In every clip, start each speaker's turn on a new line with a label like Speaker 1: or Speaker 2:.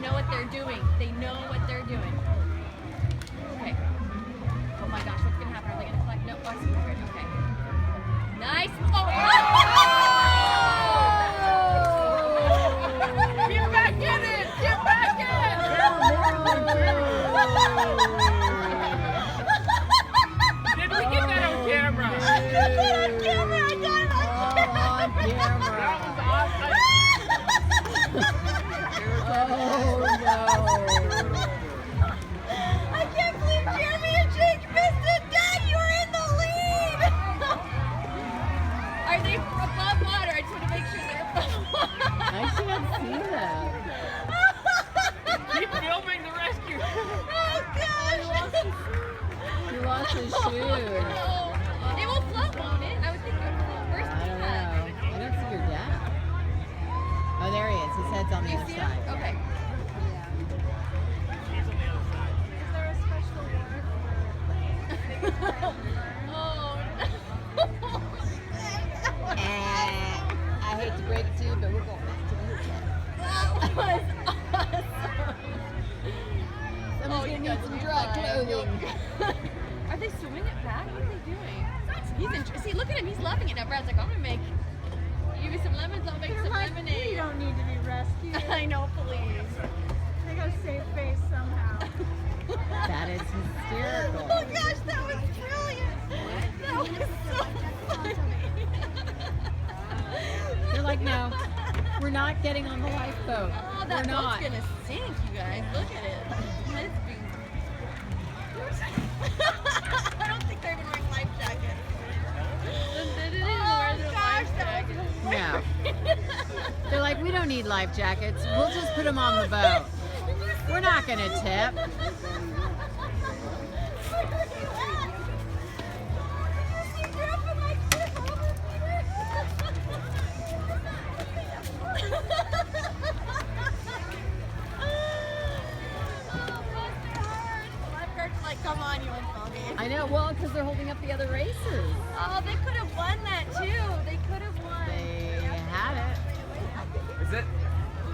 Speaker 1: know what they're doing. They know what they're doing. Okay. Oh my gosh, what's gonna happen? Are they gonna collect? No, watch the okay. Nice. Oh! Get back in it! Get back in!
Speaker 2: Did we get that on camera?
Speaker 1: I got it on camera! I got it on camera!
Speaker 2: That was awesome.
Speaker 1: I can't believe Jeremy and Jake missed it! Dad, you're in the lead! Are they above water? I just want to make sure they're above water.
Speaker 3: I can't see them.
Speaker 2: Keep filming the rescue.
Speaker 1: Oh gosh!
Speaker 3: He lost his shoe.
Speaker 1: It will float, won't it? I would think it would float. Where's
Speaker 3: I don't know.
Speaker 1: Dad?
Speaker 3: I don't see your dad. Oh, there he is. His head's on the
Speaker 1: You
Speaker 3: other
Speaker 1: see
Speaker 3: side.
Speaker 1: him? Okay.
Speaker 2: He's on the other side.
Speaker 1: Oh.
Speaker 3: I hate to break it to you, but we're going back to the hotel.
Speaker 1: That was awesome.
Speaker 3: Someone's gonna need some dry clothing.
Speaker 1: Are they swimming it back? What are they doing? See, look at him. He's loving it. Now Brad's like, I'm gonna make. Give me some lemons. I'll make some
Speaker 4: We
Speaker 1: lemonade.
Speaker 4: don't need to be rescued.
Speaker 1: I know, please.
Speaker 4: They gotta save face somehow.
Speaker 3: That is hysterical.
Speaker 1: Oh gosh, that was brilliant. That was so funny.
Speaker 3: They're like, no, we're not getting on the lifeboat.
Speaker 1: Oh,
Speaker 3: We're
Speaker 1: that
Speaker 3: not.
Speaker 1: boat's gonna sink, you guys. Look at it. It's being... I don't think they're even wearing life jackets. Oh gosh, that was
Speaker 3: Yeah. They're like, we don't need life jackets. We'll just put them on the boat. We're not gonna tip.
Speaker 1: Come on, you won't fall me.
Speaker 3: I know, well, because they're holding up the other races.
Speaker 1: Oh, they could have won that too. They could have won.
Speaker 3: They had it.
Speaker 2: Is it?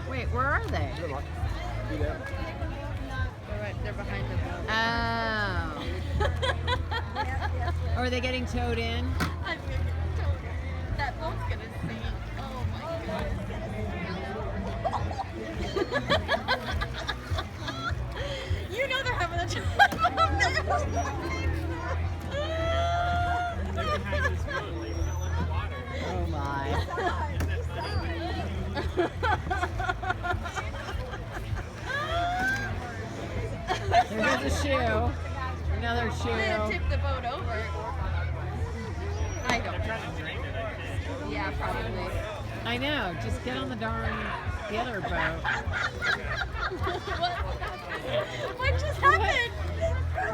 Speaker 3: Wait, where are they?
Speaker 1: They're right. They're behind the boat.
Speaker 3: Oh. Or are they getting towed in?
Speaker 1: I'm gonna get towed. That boat's gonna sink. Oh my goodness. You know they're having a time up there.
Speaker 2: They're behind this boat. They fell in the water.
Speaker 3: Oh my. There goes a shoe. Another
Speaker 1: I'm gonna
Speaker 3: shoe.
Speaker 1: tip the boat over. I don't
Speaker 2: They're trying to drain it, I think.
Speaker 1: Yeah, probably.
Speaker 3: I know. Just get on the other boat.
Speaker 1: What just happened?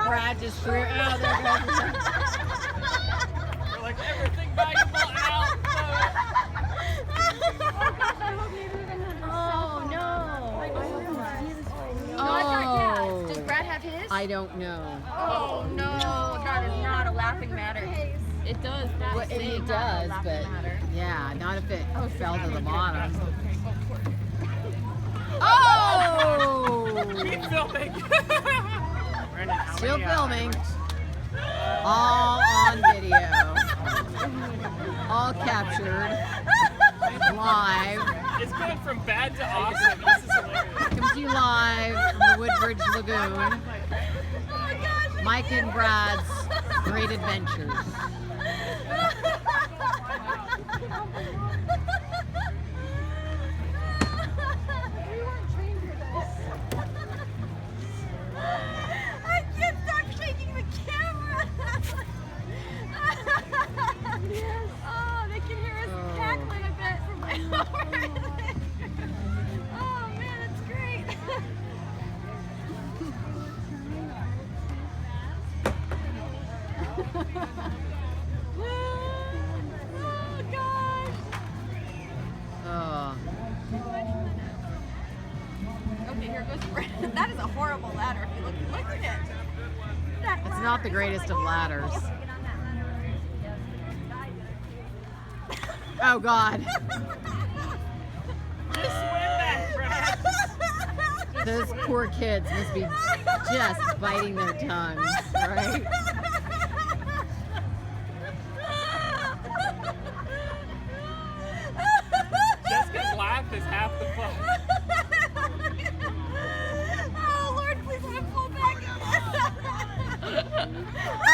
Speaker 3: Brad just threw. Oh, there goes.
Speaker 2: They're like, everything valuable out.
Speaker 1: Oh no.
Speaker 3: Oh.
Speaker 1: No, I got Dad's. Does Brad have his?
Speaker 3: I don't know.
Speaker 1: Oh no, that is not a laughing matter. It does.
Speaker 3: Well, it does, but yeah, not if it fell to the bottom. Oh!
Speaker 2: Keep filming. Brandon, how
Speaker 3: Still
Speaker 2: many,
Speaker 3: filming. All on video. All captured. Live.
Speaker 2: It's going from bad to awesome. This is hilarious.
Speaker 3: Comes to you live from the Woodbridge Lagoon. Mike and Brad's Great Adventures.
Speaker 1: I can't stop shaking the camera. Oh, they can hear us cackling a bit from my over there. Oh man, that's great. Oh gosh.
Speaker 3: Oh.
Speaker 1: Okay, here goes Brandon. That is a horrible ladder. If you look at it.
Speaker 3: It's not the greatest of ladders. Oh God.
Speaker 2: Just swim back, Brad.
Speaker 3: Those poor kids must be just biting their tongues, right?
Speaker 2: Jessica's laugh is half the fun.
Speaker 1: Oh Lord, please let him pull back.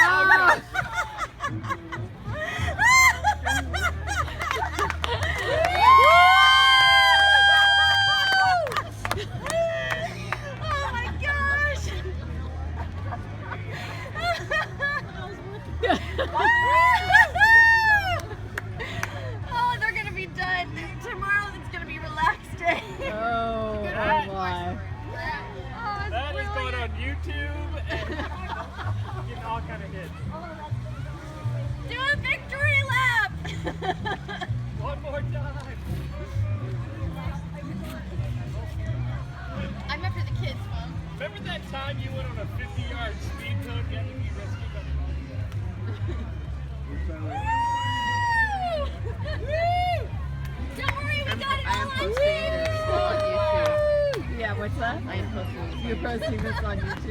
Speaker 3: Oh,
Speaker 1: Oh my gosh! Oh, they're gonna be done. Tomorrow it's gonna be relaxed day.
Speaker 3: oh boy.
Speaker 1: Oh,
Speaker 2: That
Speaker 1: it's
Speaker 2: is going on
Speaker 1: brilliant.
Speaker 2: YouTube and getting all kind of hits.
Speaker 1: Do a victory lap!
Speaker 2: One more time.
Speaker 1: I'm up for the kids, Mom.
Speaker 2: Remember that time you went on a 50-yard speed cone getting to be rescued by
Speaker 1: Don't worry, we got it
Speaker 3: I
Speaker 1: all
Speaker 3: am
Speaker 1: on
Speaker 3: posting this on
Speaker 1: video.
Speaker 3: YouTube. Yeah, what's that?
Speaker 1: I am posting
Speaker 3: You're posting this on YouTube?